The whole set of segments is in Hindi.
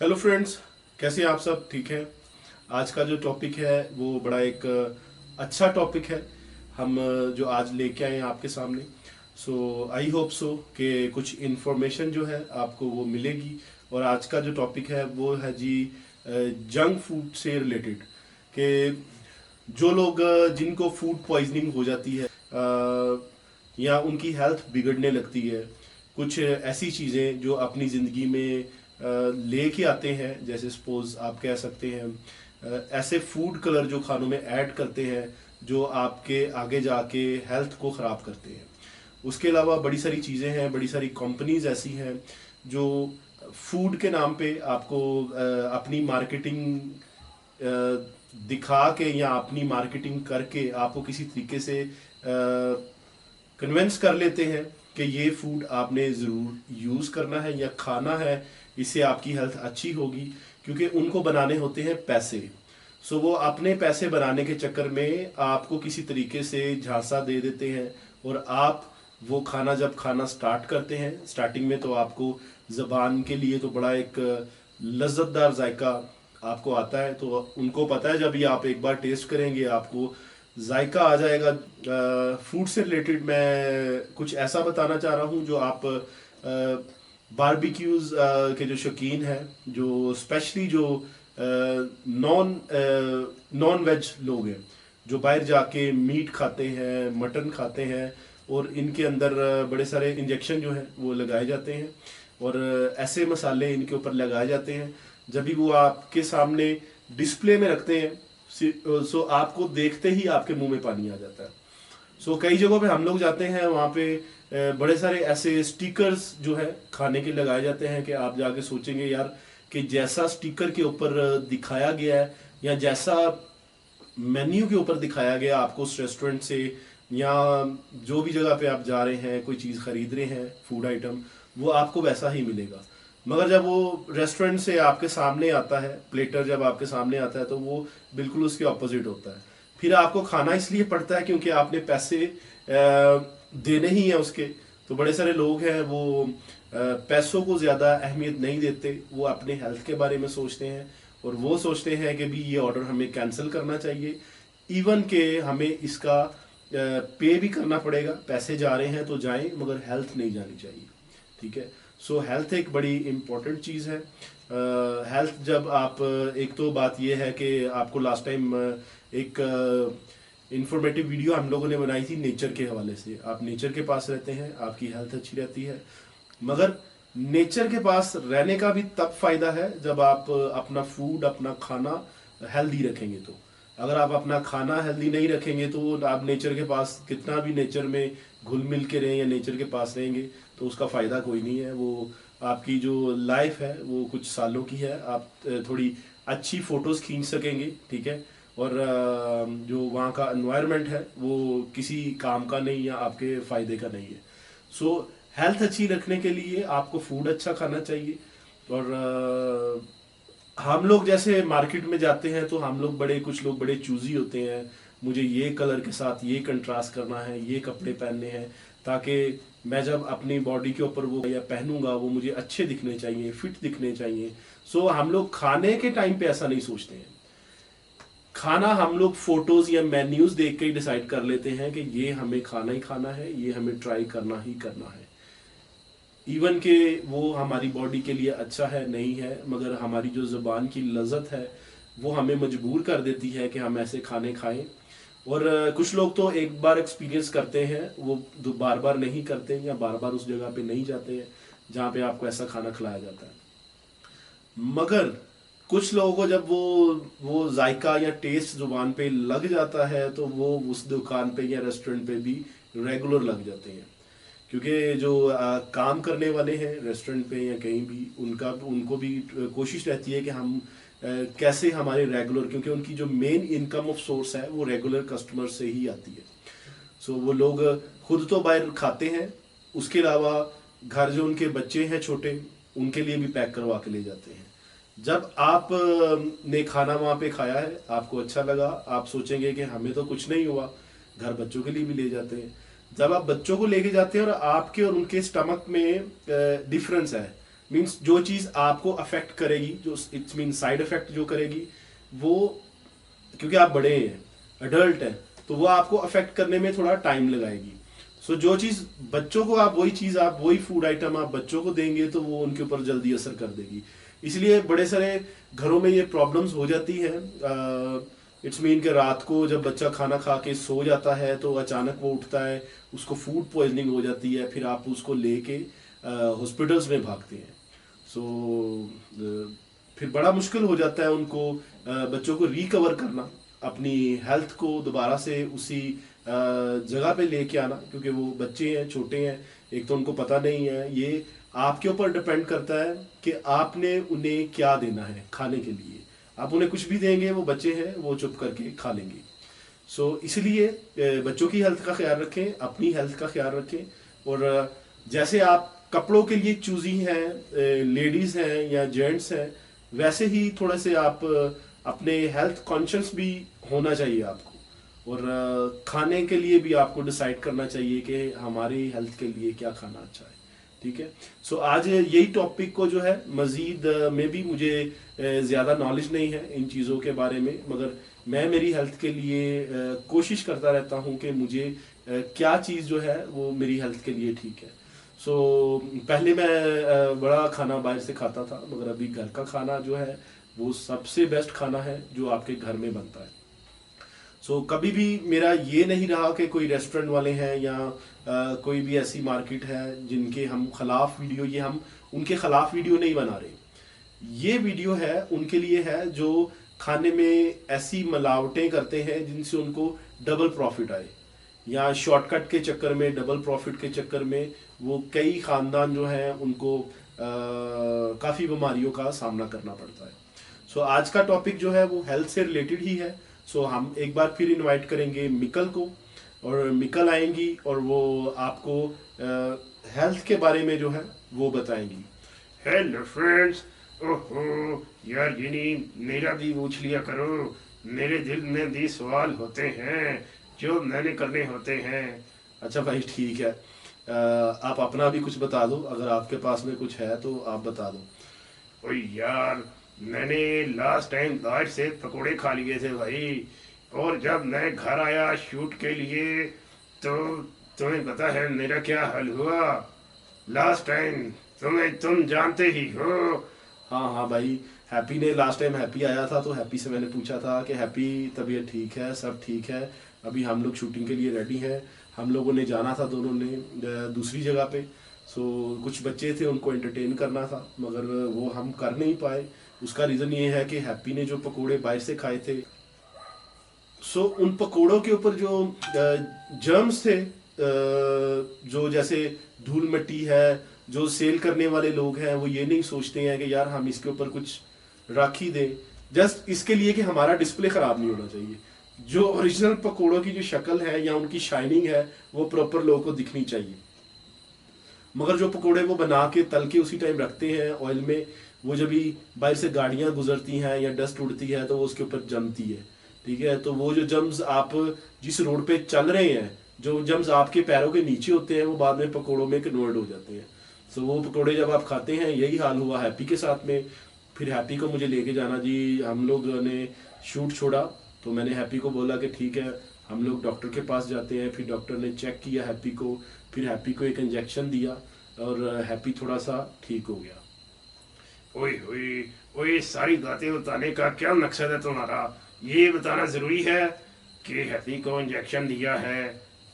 हेलो फ्रेंड्स, कैसे हैं आप सब? ठीक हैं? आज का जो टॉपिक है वो बड़ा एक अच्छा टॉपिक है। हम जो आज लेके आए हैं आपके सामने। सो आई होप सो कि कुछ इन्फॉर्मेशन जो है आपको वो मिलेगी। और आज का जो टॉपिक है वो है जी जंक फूड से रिलेटेड। कि जो लोग जिनको फूड पॉइजनिंग हो जाती है या उनकी हेल्थ बिगड़ने लगती है, कुछ ऐसी चीज़ें जो अपनी ज़िंदगी में लेके आते हैं, जैसे सपोज आप कह सकते हैं ऐसे फूड कलर जो खानों में ऐड करते हैं जो आपके आगे जाके हेल्थ को ख़राब करते हैं। उसके अलावा बड़ी सारी चीज़ें हैं, बड़ी सारी कंपनीज ऐसी हैं जो फूड के नाम पे आपको अपनी मार्केटिंग दिखा के या अपनी मार्केटिंग करके आपको किसी तरीके से कन्विंस कर लेते हैं कि ये फूड आपने ज़रूर यूज़ करना है या खाना है, इससे आपकी हेल्थ अच्छी होगी। क्योंकि उनको बनाने होते हैं पैसे। सो वो अपने पैसे बनाने के चक्कर में आपको किसी तरीके से झांसा दे देते हैं। और आप वो खाना जब खाना स्टार्ट करते हैं, स्टार्टिंग में तो आपको ज़बान के लिए तो बड़ा एक लज्जतदार जायका आपको आता है। तो उनको पता है जब ये आप एक बार टेस्ट करेंगे आपको जायका आ जाएगा। फूड से रिलेटेड मैं कुछ ऐसा बताना चाह रहा हूँ जो आप बारबेक्यूज के जो शौकीन हैं, जो स्पेशली जो नॉन नॉन वेज लोग हैं, जो बाहर जाके मीट खाते हैं, मटन खाते हैं, और इनके अंदर बड़े सारे इंजेक्शन जो हैं वो लगाए जाते हैं और ऐसे मसाले इनके ऊपर लगाए जाते हैं। जब भी वो आपके सामने डिस्प्ले में रखते हैं, सो आपको देखते ही आपके मुंह में पानी आ जाता है। सो कई जगहों पे हम लोग जाते हैं, वहाँ पे बड़े सारे ऐसे स्टिकर्स जो है खाने के लगाए जाते हैं कि आप जाके सोचेंगे यार कि जैसा स्टिकर के ऊपर दिखाया गया है या जैसा मेन्यू के ऊपर दिखाया गया आपको उस रेस्टोरेंट से, या जो भी जगह पे आप जा रहे हैं कोई चीज़ खरीद रहे हैं फूड आइटम, वो आपको वैसा ही मिलेगा। मगर जब वो रेस्टोरेंट से आपके सामने आता है, प्लेटर जब आपके सामने आता है, तो वो बिल्कुल उसके ऑपोजिट होता है। फिर आपको खाना इसलिए पड़ता है क्योंकि आपने पैसे देने ही हैं उसके। तो बड़े सारे लोग हैं वो पैसों को ज़्यादा अहमियत नहीं देते, वो अपने हेल्थ के बारे में सोचते हैं और वो सोचते हैं कि भी ये ऑर्डर हमें कैंसिल करना चाहिए। इवन के हमें इसका पे भी करना पड़ेगा, पैसे जा रहे हैं तो जाएं मगर हेल्थ नहीं जानी चाहिए। ठीक है? सो हेल्थ एक बड़ी इम्पोर्टेंट चीज़ है। हेल्थ जब आप एक तो बात यह है कि आपको लास्ट टाइम एक इंफॉर्मेटिव वीडियो हम लोगों ने बनाई थी नेचर के हवाले से। आप नेचर के पास रहते हैं, आपकी हेल्थ अच्छी रहती है। मगर नेचर के पास रहने का भी तब फायदा है जब आप अपना फूड, अपना खाना हेल्दी रखेंगे। तो अगर आप अपना खाना हेल्दी नहीं रखेंगे तो आप नेचर के पास कितना भी नेचर में घुल मिल के रहें या नेचर के पास रहेंगे तो उसका फ़ायदा कोई नहीं है। वो आपकी जो लाइफ है वो कुछ सालों की है, आप थोड़ी अच्छी फ़ोटोज़ खींच सकेंगे। ठीक है? और जो वहाँ का एनवायरनमेंट है वो किसी काम का नहीं या आपके फ़ायदे का नहीं है। सो हेल्थ अच्छी रखने के लिए आपको फूड अच्छा खाना चाहिए। और हम लोग जैसे मार्केट में जाते हैं तो हम लोग बड़े, कुछ लोग बड़े चूजी होते हैं, मुझे ये कलर के साथ ये कंट्रास्ट करना है, ये कपड़े पहनने हैं ताकि मैं जब अपनी बॉडी के ऊपर वो या पहनूंगा वो मुझे अच्छे दिखने चाहिए, फिट दिखने चाहिए। सो हम लोग खाने के टाइम पे ऐसा नहीं सोचते हैं। खाना हम लोग फोटोज या मेन्यूज देख के ही डिसाइड कर लेते हैं कि ये हमें खाना ही खाना है, ये हमें ट्राई करना ही करना है। इवन के वो हमारी बॉडी के लिए अच्छा है नहीं है, मगर हमारी जो ज़ुबान की लज़्ज़त है वो हमें मजबूर कर देती है कि हम ऐसे खाने खाएं। और कुछ लोग तो एक बार एक्सपीरियंस करते हैं, वो बार बार नहीं करते या बार बार उस जगह पे नहीं जाते हैं जहाँ पे आपको ऐसा खाना खिलाया जाता है। मगर कुछ लोगों को जब वो जायका या टेस्ट जुबान पे लग जाता है तो वो उस दुकान पे या रेस्टोरेंट पे भी रेगुलर लग जाते हैं। क्योंकि जो काम करने वाले हैं रेस्टोरेंट पे या कहीं भी, उनको भी कोशिश रहती है कि हम कैसे हमारे रेगुलर, क्योंकि उनकी जो मेन इनकम ऑफ सोर्स है वो रेगुलर कस्टमर से ही आती है। सो वो लोग खुद तो बाहर खाते हैं, उसके अलावा घर जो उनके बच्चे हैं छोटे, उनके लिए भी पैक करवा के ले जाते हैं। जब आप ने खाना वहाँ पे खाया है, आपको अच्छा लगा, आप सोचेंगे कि हमें तो कुछ नहीं हुआ, घर बच्चों के लिए भी ले जाते हैं। जब आप बच्चों को लेके जाते हैं और आपके और उनके स्टमक में डिफरेंस है, मीन्स जो चीज़ आपको अफेक्ट करेगी, जो इट्स मीन साइड इफेक्ट जो करेगी वो, क्योंकि आप बड़े हैं, अडल्ट हैं, तो वो आपको अफेक्ट करने में थोड़ा टाइम लगाएगी। सो जो चीज़ बच्चों को आप वही फूड आइटम आप बच्चों को देंगे तो वो उनके ऊपर जल्दी असर कर देगी। इसलिए बड़े सारे घरों में ये प्रॉब्लम्स हो जाती हैं। इट्स मीन कि रात को जब बच्चा खाना खा के सो जाता है तो अचानक वो उठता है, उसको फूड पॉइजनिंग हो जाती है, फिर आप उसको लेके हॉस्पिटल्स में भागते हैं। सो फिर बड़ा मुश्किल हो जाता है उनको, बच्चों को रिकवर करना, अपनी हेल्थ को दोबारा से उसी जगह पे लेके आना, क्योंकि वो बच्चे हैं, छोटे हैं, एक तो उनको पता नहीं है। ये आपके ऊपर डिपेंड करता है कि आपने उन्हें क्या देना है खाने के लिए। आप उन्हें कुछ भी देंगे, वो बच्चे हैं, वो चुप करके खा लेंगे। इसलिए बच्चों की हेल्थ का ख्याल रखें, अपनी हेल्थ का ख्याल रखें। और जैसे आप कपड़ों के लिए चूजी हैं, लेडीज हैं या जेंट्स हैं, वैसे ही थोड़े से आप अपने हेल्थ कॉन्शियस भी होना चाहिए आपको। और खाने के लिए भी आपको डिसाइड करना चाहिए कि हमारी हेल्थ के लिए क्या खाना अच्छा है। ठीक है। आज यही टॉपिक को जो है मजीद में भी मुझे ज़्यादा नॉलेज नहीं है इन चीज़ों के बारे में, मगर मैं मेरी हेल्थ के लिए कोशिश करता रहता हूँ कि मुझे क्या चीज़ जो है वो मेरी हेल्थ के लिए ठीक है। पहले मैं बड़ा खाना बाहर से खाता था, मगर अभी घर का खाना जो है वो सबसे बेस्ट खाना है जो आपके घर में बनता है। कभी भी मेरा ये नहीं रहा कि कोई रेस्टोरेंट वाले हैं या कोई भी ऐसी मार्केट है जिनके हम खिलाफ वीडियो, ये हम उनके खिलाफ वीडियो नहीं बना रहे। ये वीडियो है उनके लिए है जो खाने में ऐसी मिलावटें करते हैं जिनसे उनको डबल प्रॉफिट आए, या शॉर्टकट के चक्कर में, डबल प्रॉफिट के चक्कर में वो कई खानदान जो हैं उनको काफ़ी बीमारियों का सामना करना पड़ता है। आज का टॉपिक जो है वो हेल्थ से रिलेटेड ही है। हम एक बार फिर इनवाइट करेंगे मिकल को, और मिकल आएंगी और वो आपको हेल्थ के बारे में जो है वो बताएंगी। Hello friends. ओहो यार जिनी, मेरा भी पूछ लिया करो, मेरे दिल में भी सवाल होते हैं जो मैंने करने होते हैं। अच्छा भाई ठीक है, आप अपना भी कुछ बता दो, अगर आपके पास में कुछ है तो आप बता दो। ओ यार, मैंने लास्ट टाइम बाहर से पकोड़े खा लिए थे भाई, और जब मैं घर आया शूट के लिए तो तुम्हें पता है मेरा क्या हाल हुआ लास्ट टाइम, तुम जानते ही हो। हाँ हाँ भाई, हैप्पी ने लास्ट टाइम हैप्पी आया था तो हैप्पी से मैंने पूछा था कि हैप्पी तबीयत ठीक है, सब ठीक है, अभी हम लोग शूटिंग के लिए रेडी हैं। हम लोगों ने जाना था दोनों ने दूसरी जगह पे। कुछ बच्चे थे उनको एंटरटेन करना था, मगर वो हम कर नहीं पाए। उसका रीज़न ये है कि हैप्पी ने जो पकोड़े बाहर से खाए थे, उन पकोड़ों के ऊपर जो जर्म्स थे, जो जैसे धूल मिट्टी है, जो सेल करने वाले लोग हैं वो ये नहीं सोचते हैं कि यार हम इसके ऊपर कुछ रख ही दें, जस्ट इसके लिए कि हमारा डिस्प्ले ख़राब नहीं होना चाहिए। जो ओरिजिनल पकोड़ों की जो शक्ल है या उनकी शाइनिंग है वो प्रॉपर लोगों को दिखनी चाहिए। मगर जो पकोड़े वो बना के तल के उसी टाइम रखते हैं ऑयल में, वो जब भी बाहर से गाड़ियां गुजरती हैं या डस्ट उड़ती है तो वो उसके ऊपर जमती है। ठीक है, तो वो जो जम्स आप जिस रोड पे चल रहे हैं, जो जम्स आपके पैरों के नीचे होते हैं, वो बाद में पकोड़ों में कन्वर्ट हो जाते हैं। वो पकोड़े जब आप खाते हैं, यही हाल हुआ हैप्पी के साथ में। फिर हैप्पी को मुझे लेके जाना जी, हम लोग ने शूट छोड़ा तो मैंने हैप्पी को बोला कि ठीक है हम लोग डॉक्टर के पास जाते हैं। फिर डॉक्टर ने चेक किया हैप्पी को, फिर हैप्पी को एक इंजेक्शन दिया और हैप्पी थोड़ा सा ठीक हो गया। ओए ओए ओए, सारी बातें बताने का क्या मकसद है तुम्हारा? ये बताना जरूरी है कि हैप्पी को इंजेक्शन दिया है।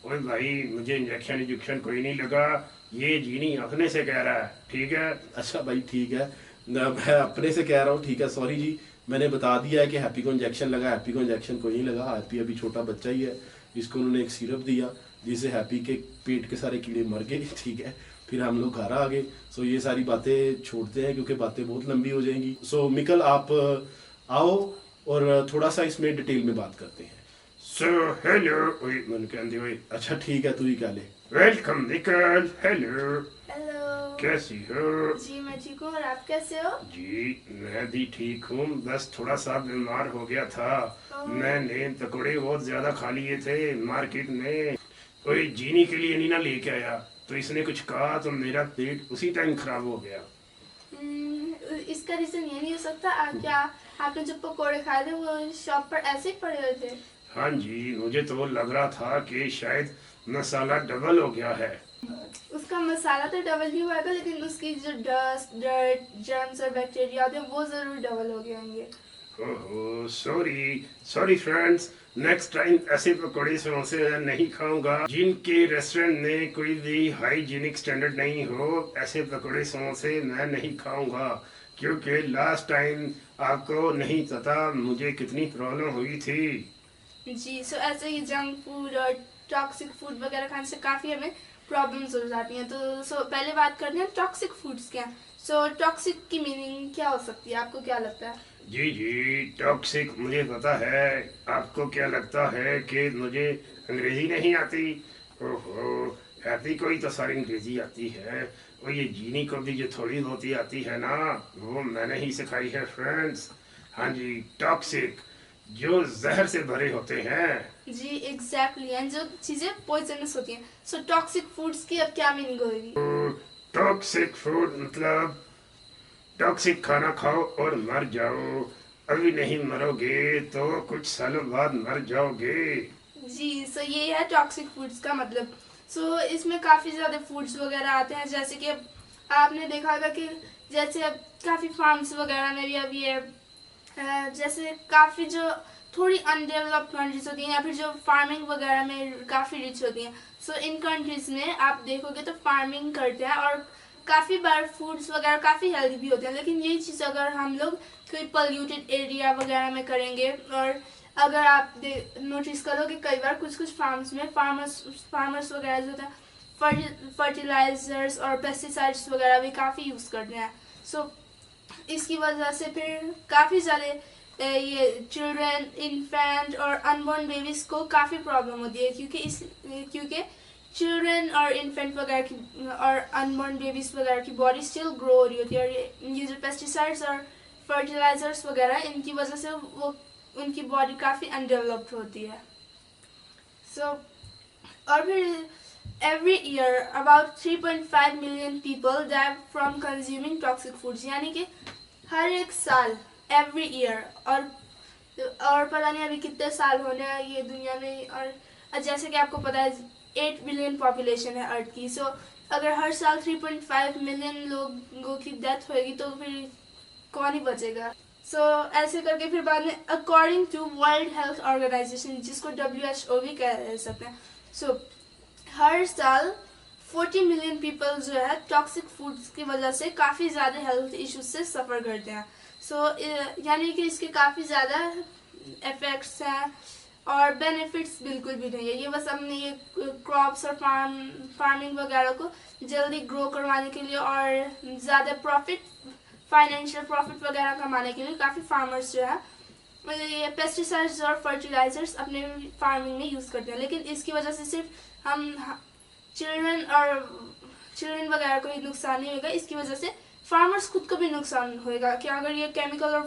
ओए भाई, मुझे इंजेक्शन कोई नहीं लगा, ये जीनी अपने से कह रहा है। ठीक है। अच्छा भाई ठीक है, मैं अपने से कह रहा हूँ, ठीक है, सॉरी जी, मैंने बता दिया है कि हैप्पी को इंजेक्शन लगा। हैप्पी को इंजेक्शन कोई नहीं लगा, हैप्पी अभी छोटा बच्चा ही है। इसको उन्होंने एक सिरप दिया जिससे हैप्पी के पेट के सारे कीड़े मर गए। ठीक है, फिर हम लोग घर आ गए। ये सारी बातें छोड़ते हैं क्योंकि बातें बहुत लंबी हो जाएंगी। मिकल आप आओ और थोड़ा सा इसमें डिटेल में बात करते हैं। हेलो। ओए मन के अंदर, ओए अच्छा ठीक है, तू ही क्या ले। वेलकम निकल। हेलो। हेलो। कैसी हो? जी मैं ठीक हूँ, और आप कैसे हो? जी मैं भी ठीक हूँ, बस थोड़ा सा बीमार हो गया था। मैंने पकौड़े बहुत ज्यादा खा लिए थे मार्केट में। कोई जीनी के लिए नहीं ना लेके आया, तो इसने कुछ कहा तो मेरा पेट उसी टाइम खराब हो गया। इसका रीजन ये नहीं हो सकता क्या आपने जो पकोड़े खाए थे वो शॉप पर ऐसे ही पड़े हुए थे? हाँ जी, मुझे तो लग रहा था कि शायद मसाला डबल हो गया है। उसका मसाला तो डबल ही हुआ था, लेकिन उसकी जो डस्ट, डर्ट, जर्म्स और बैक्टीरिया होते हैं वो जरूर डबल हो गए होंगे। ओहो, sorry sorry friends, next time ऐसे पकौड़े समोसे नहीं खाऊंगा जिनके रेस्टोरेंट में कोई भी हाइजीनिक स्टैंडर्ड नहीं हो। ऐसे पकौड़े समोसे मैं नहीं खाऊंगा, क्योंकि लास्ट टाइम आपको नहीं पता मुझे कितनी प्रॉब्लम हुई थी। जी, सो ऐसे ही जंक फूड और टॉक्सिक फूड वगैरह खाने से काफ़ी हमें प्रॉब्लम्स हो जाती हैं। तो पहले बात करते हैं टॉक्सिक फूड्स क्या। सो टॉक्सिक की मीनिंग क्या हो सकती है, आपको क्या लगता है? जी जी, टॉक्सिक मुझे पता है। आपको क्या लगता है कि मुझे अंग्रेजी नहीं आती? ओहो, आती कोई तो सारी अंग्रेजी आती है। और ये जीनी को भी जो थोड़ी बहुत आती है ना, वो मैंने ही सिखाई है फ्रेंड्स। हाँ जी, टॉक्सिक जो जहर से भरे होते हैं। जी एग्जैक्टली, एंड जो चीज़ें पॉइजनस होती हैं। सो टॉक्सिक फूड्स की अब क्या मीनिंग होगी? टॉक्सिक फूड मतलब टॉक्सिक खाना खाओ और मर जाओ। अभी नहीं मरोगे तो कुछ सालों बाद मर जाओगे। जी, सो ये है टॉक्सिक फूड्स का मतलब। सो इसमें काफ़ी ज़्यादा फूड्स वगैरह आते हैं, जैसे कि अब आपने देखा होगा कि जैसे अब काफ़ी फार्म्स वगैरह में भी अब ये जैसे काफ़ी जो थोड़ी अनडेवलप्ड कंट्रीज होती हैं या फिर जो फार्मिंग वगैरह में काफ़ी रिच होती हैं, सो इन कंट्रीज़ में आप देखोगे तो फार्मिंग करते हैं और काफ़ी बार फूड्स वगैरह काफ़ी हेल्दी भी होते हैं। लेकिन यही चीज़ अगर हम लोग कोई पोल्यूटेड एरिया वगैरह में करेंगे, और अगर आप नोटिस करोगे कई बार कुछ कुछ फार्म्स में फार्मर्स वगैरह जो होते हैं फर्टिलाइजर्स और पेस्टिसाइड्स वगैरह भी काफ़ी यूज़ करते हैं। सो इसकी वजह से फिर काफ़ी ज़्यादा ये चिल्ड्रन, इन्फेंट और अनबॉर्न बेबीज को काफ़ी प्रॉब्लम होती है, क्योंकि चिल्ड्रन और इन्फेंट वगैरह की और अनबॉर्न बेबीज वगैरह की बॉडी स्टिल ग्रो हो रही होती है, और ये जो पेस्टिसाइड्स और फर्टिलाइजर्स वगैरह इनकी वजह से वो उनकी बॉडी काफ़ी अनडेवलप्ड होती है। सो और फिर every year about 3.5 million people die from consuming toxic foods, यानी कि हर एक साल every year, और पता नहीं अभी कितने साल होने हैं ये दुनिया में। और जैसे कि आपको पता है 8 बिलियन पॉपुलेशन है अर्थ की। सो अगर हर साल 3.5 मिलियन लोगों की डेथ होएगी तो फिर कौन ही बचेगा। सो ऐसे करके फिर बाद में according to World Health Organization, जिसको WHO भी कह सकते हैं, सो हर साल 40 मिलियन पीपल जो है टॉक्सिक फूड्स की वजह से काफ़ी ज़्यादा हेल्थ इश्यूज से सफ़र करते हैं। सो यानी कि इसके काफ़ी ज़्यादा इफ़ेक्ट्स हैं और बेनिफिट्स बिल्कुल भी नहीं है। ये बस हमने ये क्रॉप्स और फार्मिंग वगैरह को जल्दी ग्रो करवाने के लिए और ज़्यादा फाइनेंशियल प्रॉफिट वगैरह कमाने के लिए काफ़ी फार्मर्स जो है ये पेस्टिसाइड्स और फर्टिलाइजर्स अपने फार्मिंग में यूज़ करते हैं। लेकिन इसकी वजह से सिर्फ हम चिल्ड्रन वगैरह को ही नुकसान नहीं होगा, इसकी वजह से फार्मर्स खुद को भी नुकसान होएगा कि अगर ये केमिकल और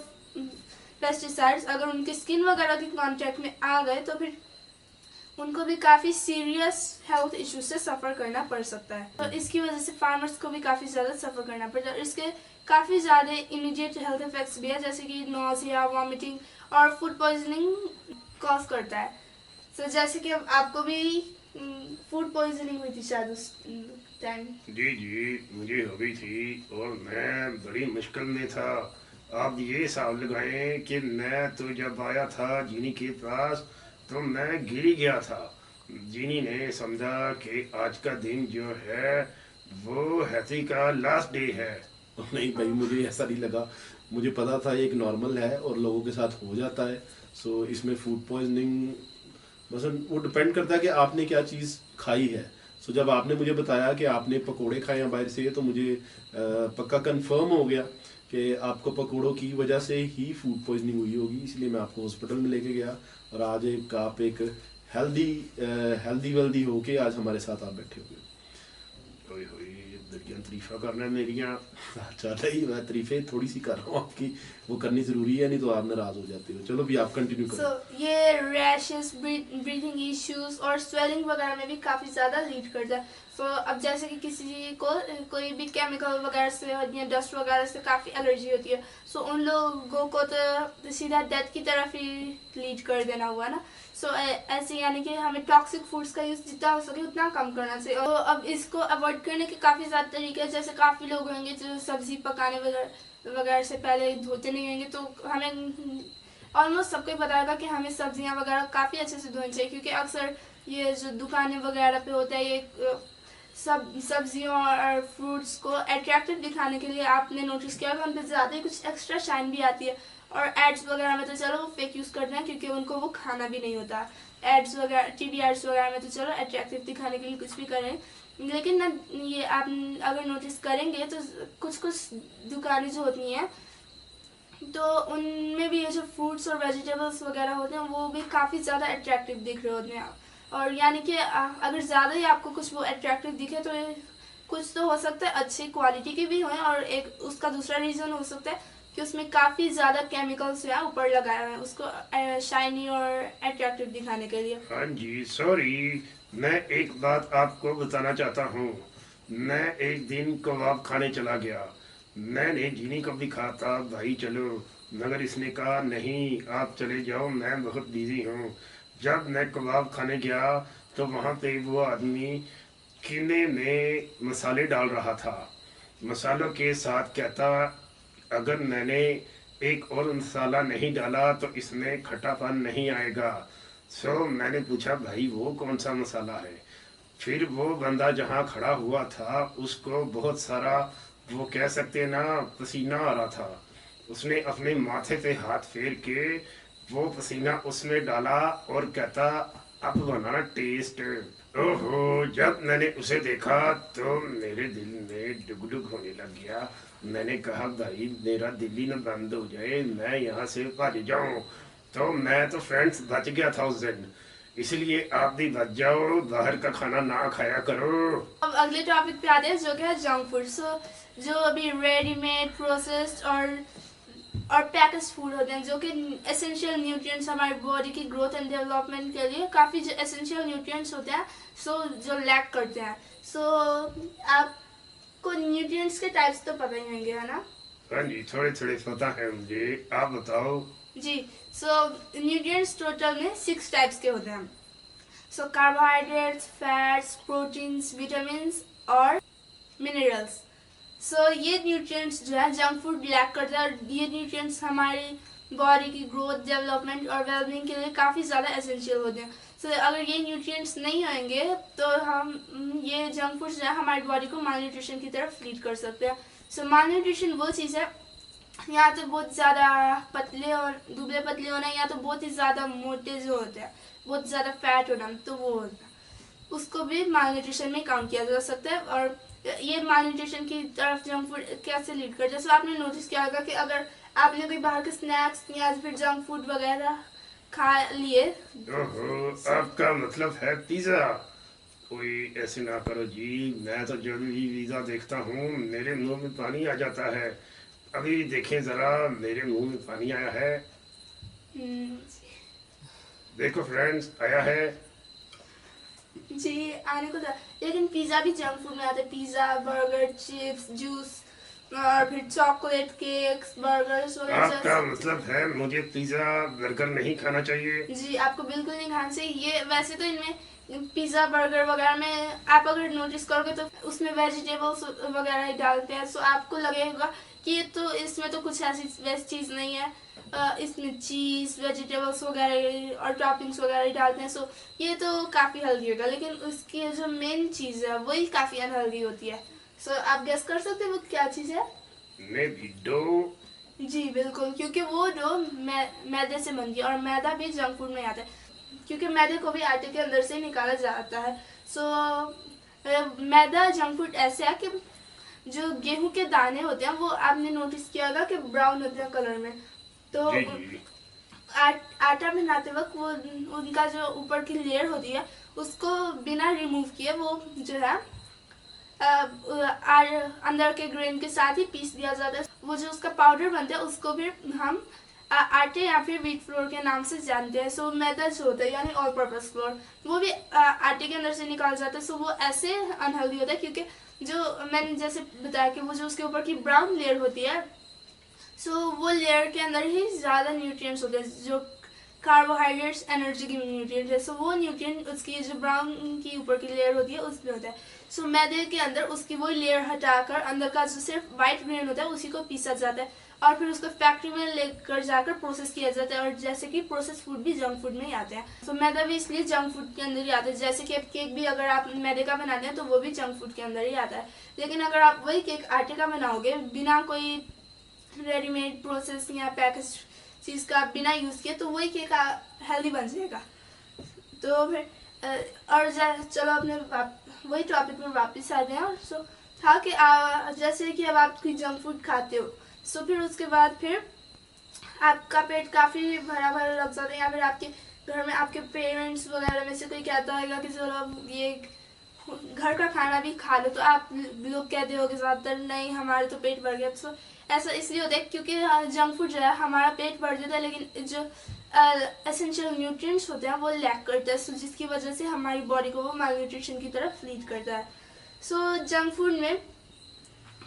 पेस्टिसाइड्स अगर उनके स्किन वगैरह के कांटेक्ट में आ गए तो फिर उनको भी काफ़ी सीरियस हेल्थ इश्यूज से सफ़र करना पड़ सकता है। तो इसकी वजह से फार्मर्स को भी काफ़ी ज़्यादा सफ़र करना पड़ता है। इसके काफ़ी ज़्यादा इमीडिएट हेल्थ इफेक्ट्स भी है, जैसे कि नॉज़िया, वॉमिटिंग और फूड पॉइजनिंग कॉज करता है। तो जैसे कि आपको भी फूड पॉइजनिंग हुई थी शायद उस टाइम। जी जी, मुझे हो गई थी और मैं बड़ी मुश्किल में था। आप ये हिसाब लगाएं कि मैं तो जब आया था जीनी के पास तो मैं गिर ही गया था। जीनी ने समझा कि आज का दिन जो है वो हैती का लास्ट डे है। नहीं भाई, मुझे ऐसा नहीं लगा। मुझे पता था ये एक नॉर्मल है और लोगों के साथ हो जाता है। सो इसमें फूड पॉइजनिंग बस वो डिपेंड करता है कि आपने क्या चीज़ खाई है। सो जब आपने मुझे बताया कि आपने पकोड़े खाए हैं बाहर से, तो मुझे पक्का कंफर्म हो गया कि आपको पकोड़ों की वजह से ही फूड पॉइजनिंग हुई होगी। इसलिए मैं आपको हॉस्पिटल में लेके गया और आज आप एक हेल्दी वेल्दी होके आज हमारे साथ आप बैठे हुए। ओए होए, तेरियां तारीफा करना मेरियां। ज़्यादा ही मैं तारीफें थोड़ी सी कर रहा हूँ आपकी, वो करनी ज़रूरी है, नहीं तो आप नाराज़ हो जाते हो। चलो भी आप कंटिन्यू सो करें। ये रैशेस, ब्रीथिंग इश्यूज और स्वेलिंग वगैरह में भी काफ़ी ज़्यादा लीड करता है। सो अब जैसे कि किसी को कोई भी केमिकल वगैरह से या डस्ट वगैरह से काफ़ी एलर्जी होती है, सो उन लोगों को तो सीधा डेथ की तरफ ही लीड कर देना हुआ ना। सो ऐसे यानी कि हमें टॉक्सिक फूड्स का यूज़ जितना हो सके उतना कम करना चाहिए। तो अब इसको अवॉइड करने के काफ़ी ज़्यादा तरीके हैं। जैसे काफ़ी लोग होंगे जो सब्ज़ी पकाने वगैरह से पहले धोते नहीं होंगे, तो हमें ऑलमोस्ट सबको ही पता होगा कि हमें सब्जियां वगैरह काफ़ी अच्छे से धोनी चाहिए, क्योंकि अक्सर ये जो दुकानें वगैरह पे होता है ये सब्जियों और फ्रूट्स को अट्रैक्टिव दिखाने के लिए आपने नोटिस किया होगा उन पर ज़्यादा ही कुछ एक्स्ट्रा शाइन भी आती है। और एड्स वगैरह में तो चलो वो फेक यूज़ करते हैं क्योंकि उनको वो खाना भी नहीं होता। एड्स वगैरह, टीवी एड्स वगैरह में तो चलो अट्रैक्टिव दिखाने के लिए कुछ भी करें, लेकिन ना ये आप अगर नोटिस करेंगे तो कुछ कुछ दुकानें जो होती हैं तो उनमें भी ये जो फ्रूट्स और वेजिटेबल्स वगैरह होते हैं वो भी काफ़ी ज़्यादा अट्रैक्टिव दिख रहे होते हैं। और यानी कि अगर ज़्यादा ही आपको कुछ वो अट्रैक्टिव दिखे तो ये कुछ तो हो सकता है अच्छी क्वालिटी के भी हों, और एक उसका दूसरा रीज़न हो सकता है कि उसमें काफ़ी ज़्यादा केमिकल्स या ऊपर लगाए हुए हैं उसको शाइनी और अट्रैक्टिव दिखाने के लिए। हाँ जी, सॉरी, मैं एक बात आपको बताना चाहता हूँ। मैं एक दिन कबाब खाने चला गया। मैंने जीनी कब भी कहा था भाई चलो, मगर इसने कहा नहीं आप चले जाओ, मैं बहुत बिजी हूँ। जब मैं कबाब खाने गया तो वहाँ पे वो आदमी कीमे में मसाले डाल रहा था। मसालों के साथ कहता अगर मैंने एक और मसाला नहीं डाला तो इसमें खट्टापन नहीं आएगा। सो मैंने पूछा भाई वो कौन सा मसाला है। फिर वो बंदा जहाँ खड़ा हुआ था उसको बहुत सारा, वो कह सकते हैं ना, पसीना आ रहा था। उसने अपने माथे पे हाथ फेर के वो पसीना उसमें डाला और कहता अब बनाना टेस्ट। ओहो, जब मैंने उसे देखा तो मेरे दिल में डुगडुग होने लग गया। मैंने कहा भाई मेरा दिल ही न बंद हो जाए, मैं यहाँ से भाग जाऊँ। तो मैं तो फ्रेंड्स बच गया था उस दिन। इसलिए आप भी बच जाओ, बाहर का खाना ना खाया करो। अब अगले टॉपिक पे आते हैं जो कि है जंक फूड। सो जो अभी रेडीमेड, प्रोसेस्ड और पैकेज फूड होते हैं जो कि एसेंशियल न्यूट्रिएंट्स हमारी बॉडी की ग्रोथ एंड डेवलपमेंट के लिए काफ़ी जो एसेंशियल न्यूट्रिएंट्स होते हैं सो जो लैक करते हैं। सो आपको न्यूट्रिएंट्स के टाइप्स तो पता ही होंगे, है ना? हाँ जी, थोड़े थोड़े पता है मुझे, आप बताओ। जी, सो न्यूट्रिएंट्स टोटल में 6 टाइप्स के होते हैं। सो कार्बोहाइड्रेट्स, फैट्स, प्रोटीन्स, विटामिन्स और मिनरल्स। सो ये न्यूट्रिएंट्स जो है जंक फूड लैक करता है, और ये न्यूट्रिएंट्स हमारी बॉडी की ग्रोथ, डेवलपमेंट और वेलबींग के लिए काफ़ी ज़्यादा एसेंशियल होते हैं। सो अगर ये न्यूट्रिएंट्स नहीं होंगे तो हम ये जंक फूड्स जो है हमारी बॉडी को माल न्यूट्रिशन की तरफ लीड कर सकते हैं। सो माल न्यूट्रिशन वो चीज़ है, या तो बहुत ज़्यादा पतले और दुबले पतले होना, या तो बहुत ही ज़्यादा मोटे जो होते हैं, बहुत ज़्यादा फैट होना, तो वो होता है, उसको भी माल न्यूट्रिशन में काउंट किया जा सकता है। और ये माल न्यूट्रिशन की तरफ जंक फूड कैसे लीड कर, जैसे आपने नोटिस किया होगा कि अगर आपने कोई बाहर के स्नैक्स या फिर जंक फूड वगैरह खा लिए। ओहो, आपका मतलब है पिज़्ज़ा। कोई ऐसे ना करो जी, मैं तो जब भी पिज़्ज़ा देखता हूँ मेरे मुंह में पानी आ जाता है। अभी देखें ज़रा, मेरे मुंह में पानी आया है। देखो फ्रेंड्स, आया है। जी, आने को था, लेकिन पिज़्ज़ा भी जंक फूड में आता है। पिज़्ज़ा, बर्गर, चिप्स, जूस और फिर चॉकलेट केक्स, बर्गर्स वगैरह। आपका मतलब है मुझे पिज़्ज़ा बर्गर नहीं खाना चाहिए? जी, आपको बिल्कुल नहीं खाना चाहिए। ये वैसे तो इनमें पिज़्ज़ा, बर्गर वगैरह में आप अगर नोटिस करोगे तो उसमें वेजिटेबल्स वगैरह ही डालते हैं। सो आपको लगेगा कि ये तो इसमें तो कुछ ऐसी वैसी चीज़ नहीं है, इसमें चीज़, वेजिटेबल्स वगैरह और टॉपिंग्स वगैरह ही डालते हैं। सो ये तो काफ़ी हेल्दी होगा, लेकिन उसकी जो मेन चीज़ है वही काफ़ी अनहेल्दी होती है। सो आप गेस कर सकते हैं वो क्या चीज़ है? May be dough. जी बिल्कुल, क्योंकि वो डो मैदे से बनती है, और मैदा भी जंक फूड में आता है क्योंकि मैदे को भी आटे के अंदर से निकाला जाता है। सो मैदा जंक फूड ऐसे है कि जो गेहूं के दाने होते हैं वो आपने नोटिस किया होगा कि ब्राउन होते हैं कलर में। तो जी जी। आटा बनाते वक्त वो उनका जो ऊपर की लेयर होती है उसको बिना रिमूव किए वो जो है अंदर के ग्रेन के साथ ही पीस दिया जाता है। वो जो उसका पाउडर बनता है उसको भी हम आटे या फिर व्हीट फ्लोर के नाम से जानते हैं। सो मैदा जो होता है यानी ऑल पर्पस फ्लोर वो भी आटे के अंदर से निकाल जाता है। सो वो ऐसे अनहेल्दी होता है क्योंकि जो मैंने जैसे बताया कि वो जो उसके ऊपर की ब्राउन लेयर होती है, सो वो लेयर के अंदर ही ज़्यादा न्यूट्रिएंट्स होते हैं जो कार्बोहाइड्रेट्स एनर्जी की न्यूट्रिएंट है। सो वो न्यूट्रिएंट उसकी जो ब्राउन की ऊपर की लेयर होती है उसमें होता है। सो मैदे के अंदर उसकी वो लेयर हटाकर अंदर का जो सिर्फ वाइट ग्रेन होता है उसी को पीसा जाता है और फिर उसको फैक्ट्री में लेकर जाकर प्रोसेस किया जाता है। और जैसे कि प्रोसेस फूड भी जंक फूड में ही आते हैं। सो मैदा भी इसलिए जंक फूड के अंदर ही आता है। जैसे कि अब केक भी अगर आप मैदे का बनाते हैं तो वो भी जंक फूड के अंदर ही आता है। लेकिन अगर आप वही केक आटे का बनाओगे बिना कोई रेडीमेड प्रोसेस या पैकेज चीज़ का बिना यूज़ किए तो वही केक हेल्दी बन जाएगा। तो फिर और चलो अपने वही टॉपिक में वापस आते हैं। सो था कि जैसे कि अब आप कोई जंक फूड खाते हो सो फिर उसके बाद फिर आपका पेट काफ़ी भरा भरा लग जाता है या फिर आपके घर में आपके पेरेंट्स वगैरह में से कोई कहता होगा कि चलो ये घर का खाना भी खा लो, तो आप लोग कहते हो कि ज़्यादातर नहीं हमारे तो पेट भर गया। तो ऐसा इसलिए होता है क्योंकि जंक फूड जो है हमारा पेट भर देता है लेकिन जो एसेंशियल न्यूट्रिएंट्स होते हैं वो लैक करता है। सो जिसकी वजह से हमारी बॉडी को वो माल न्यूट्रिशन की तरफ लीड करता है। सो जंक फूड में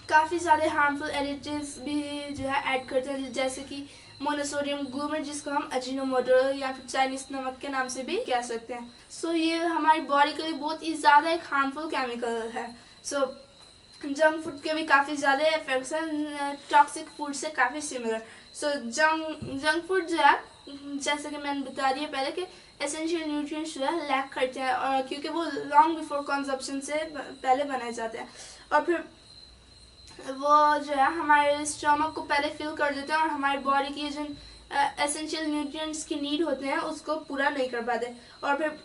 काफ़ी सारे हार्मफुल एडिटिव्स भी जो है ऐड करते हैं जैसे कि मोनोसोडियम ग्लूमेट जिसको हम अजीनोमोटो या फिर चाइनीज नमक के नाम से भी कह सकते हैं। सो ये हमारी बॉडी के लिए बहुत ही ज़्यादा एक हार्मफुल केमिकल है। सो जंक फूड के भी काफ़ी ज़्यादा इफेक्ट्स हैं टॉक्सिक फूड से काफ़ी सिमिलर। सो जंक फूड जो है जैसे कि मैंने बता दिया पहले कि एसेंशियल न्यूट्रिएंट्स जो है लैक करते हैं और क्योंकि वो लॉन्ग बिफोर कंजप्शन से पहले बनाए जाते हैं और फिर वो जो है हमारे स्टमक को पहले फिल कर देते हैं और हमारी बॉडी की जो एसेंशियल न्यूट्रिएंट्स की नीड होते हैं उसको पूरा नहीं कर पाते और फिर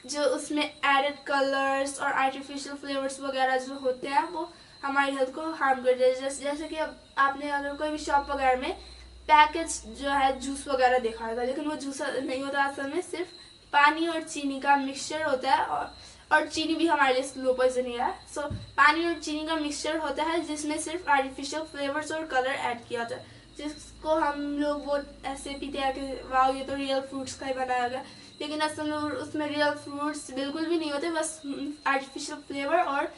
जो उसमें एडेड कलर्स और आर्टिफिशियल फ्लेवर्स वगैरह जो होते हैं वो हमारी हेल्थ को हार्म करते हैं। जैसे कि अब आपने अगर कोई भी शॉप वगैरह में पैकेज जो है जूस वगैरह देखा होगा लेकिन वो जूस नहीं होता, असल में सिर्फ पानी और चीनी का मिक्सचर होता है और चीनी भी हमारे लिए स्लो पॉइजन ही है। सो पानी और चीनी का मिक्सचर होता है जिसमें सिर्फ आर्टिफिशियल फ्लेवर्स और कलर ऐड किया होता है जिसको हम लोग वो ऐसे पीते हैं कि वाह ये तो रियल फ्रूट्स का ही बनाया गया, लेकिन असल में उसमें रियल फ्रूट्स बिल्कुल भी नहीं होते, बस आर्टिफिशियल फ्लेवर और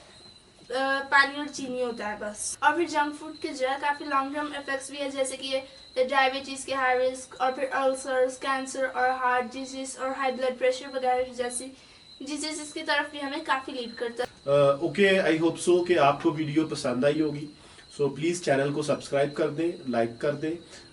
पानी और चीनी होता है बस। और फिर जंक फूड के जो है काफ़ी लॉन्ग टर्म इफेक्ट्स भी है जैसे कि डायबिटीज़ के हाई रिस्क और फिर अल्सर्स, कैंसर और हार्ट डिजीज और हाई ब्लड प्रेशर वगैरह जैसी डिजीज की तरफ भी हमें काफ़ी लीड करता है। ओके, आई होप सो कि आपको वीडियो पसंद आई होगी। सो प्लीज़ चैनल को सब्सक्राइब कर दें, लाइक कर दें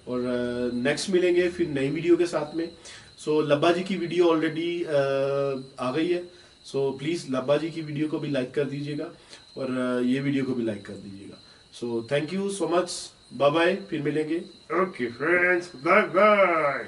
और नेक्स्ट मिलेंगे फिर नई वीडियो के साथ में। सो लब्बा जी की वीडियो ऑलरेडी आ गई है। सो प्लीज़ लब्बा जी की वीडियो को भी लाइक कर दीजिएगा और ये वीडियो को भी लाइक कर दीजिएगा। So thank you so much, bye bye, फिर मिलेंगे। Okay friends, bye bye.